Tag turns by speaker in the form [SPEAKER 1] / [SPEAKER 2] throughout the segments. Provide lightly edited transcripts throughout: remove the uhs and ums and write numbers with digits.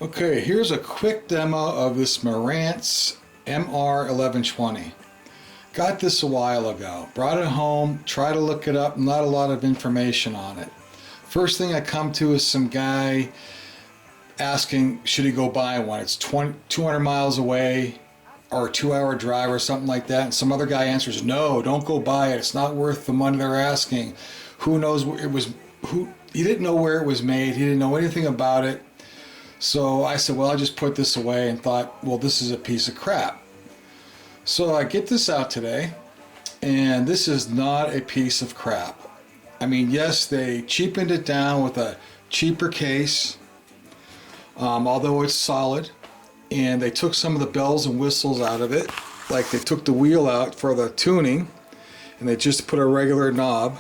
[SPEAKER 1] Okay, here's a quick demo of this Marantz MR1120. Got this a while ago. Brought it home, tried to look it up, not a lot of information on it. First thing I come to is some guy asking should he go buy one. It's 200 miles away or a 2-hour drive or something like that. And some other guy answers, no, don't go buy it. It's not worth the money they're asking. Who knows where it was, he didn't know where it was made. He didn't know anything about it. So I said, well, I just put this away and thought, well, this is a piece of crap. So I get this out today, and this is not a piece of crap. I mean, yes, they cheapened it down with a cheaper case, although it's solid, and they took some of the bells and whistles out of it, like they took the wheel out for the tuning, and they just put a regular knob.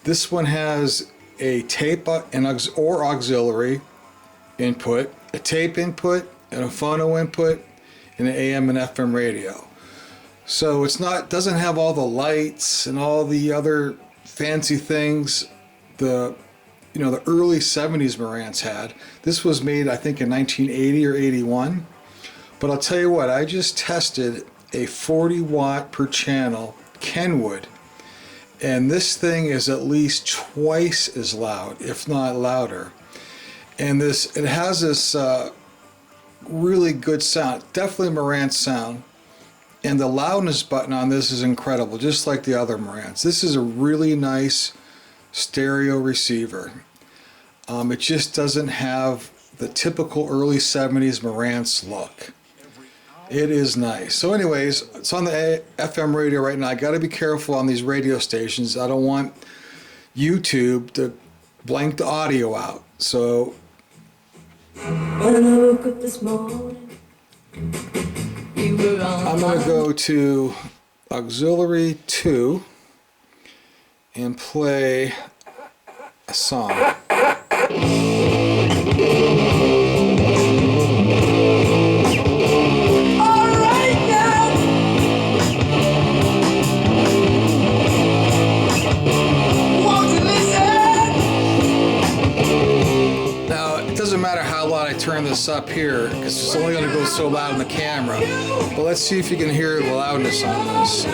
[SPEAKER 1] This one has a tape or auxiliary input, a tape input, and a phono input, and an AM and FM radio. So it's not, doesn't have all the lights and all the other fancy things the early 70s Marantz had. This was made, I think, in 1980 or 81. But I'll tell you what, I just tested a 40 watt per channel Kenwood, and this thing is at least twice as loud, if not louder. And it has this really good sound, definitely Marantz sound. And the loudness button on this is incredible, just like the other Marantz. This is a really nice stereo receiver. It just doesn't have the typical early 70s Marantz look. It is nice. So anyways, it's on the FM radio right now. I got to be careful on these radio stations. I don't want YouTube to blank the audio out. So
[SPEAKER 2] when I woke up this morning, you were on.
[SPEAKER 1] I'm going to go to auxiliary 2 and play a song. Turn this up here because it's only going to go so loud in the camera, but let's see if you can hear the loudness on this.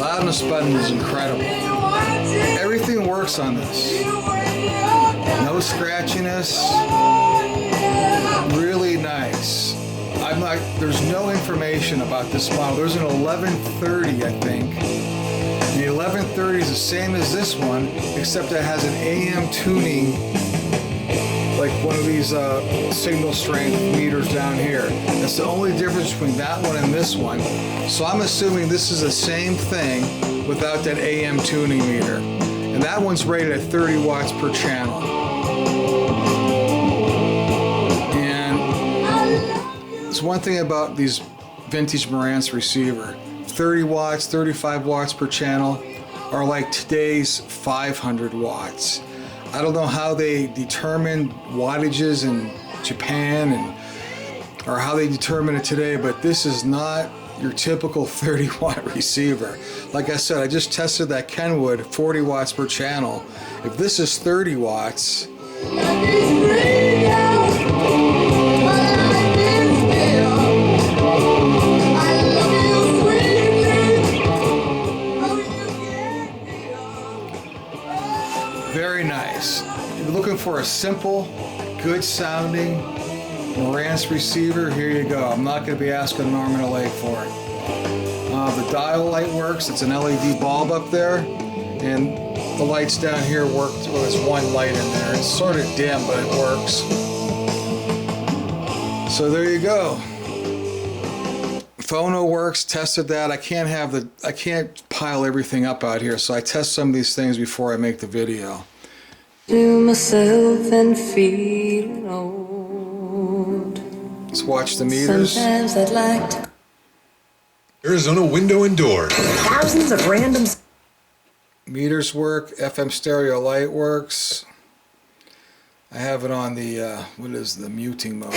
[SPEAKER 1] Loudness button is incredible. Everything works on this. No scratchiness. Really nice. There's no information about this model. There's an 1130, I think. And the 1130 is the same as this one, except it has an AM tuning, like one of these signal strength meters down here. That's the only difference between that one and this one. So I'm assuming this is the same thing without that AM tuning meter. And that one's rated at 30 watts per channel. It's one thing about these vintage Marantz receiver. 30 watts, 35 watts per channel are like today's 500 watts. I don't know how they determine wattages in Japan or how they determine it today, but this is not your typical 30 watt receiver. Like I said, I just tested that Kenwood 40 watts per channel. If this is 30 watts, very nice. If you're looking for a simple, good sounding Marantz receiver, here you go. I'm not going to be asking Norman a Lake for it. The dial light works. It's an LED bulb up there, and the lights down here work. Well, there's one light in there. It's sort of dim, but it works. So there you go. Phono works. Tested that. I can't pile everything up out here, so I test some of these things before I make the video.
[SPEAKER 2] To myself and feel old.
[SPEAKER 1] Let's watch the meters.
[SPEAKER 2] Sometimes I'd like to.
[SPEAKER 3] Arizona Window and Door.
[SPEAKER 2] Thousands of random
[SPEAKER 1] Meters work. FM stereo light works. I have it on the, what is the muting mode?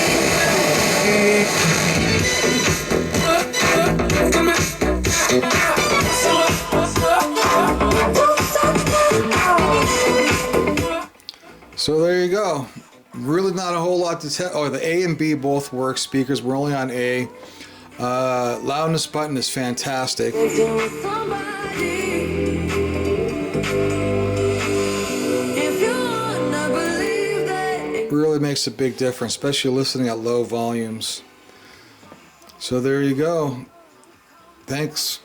[SPEAKER 1] So there you go. Really not a whole lot to tell. Oh, the A and B both work. Speakers, we're only on A. Loudness button is fantastic.
[SPEAKER 2] Connecting with somebody. If you wanna believe that.
[SPEAKER 1] Really makes a big difference, especially listening at low volumes. So there you go. Thanks.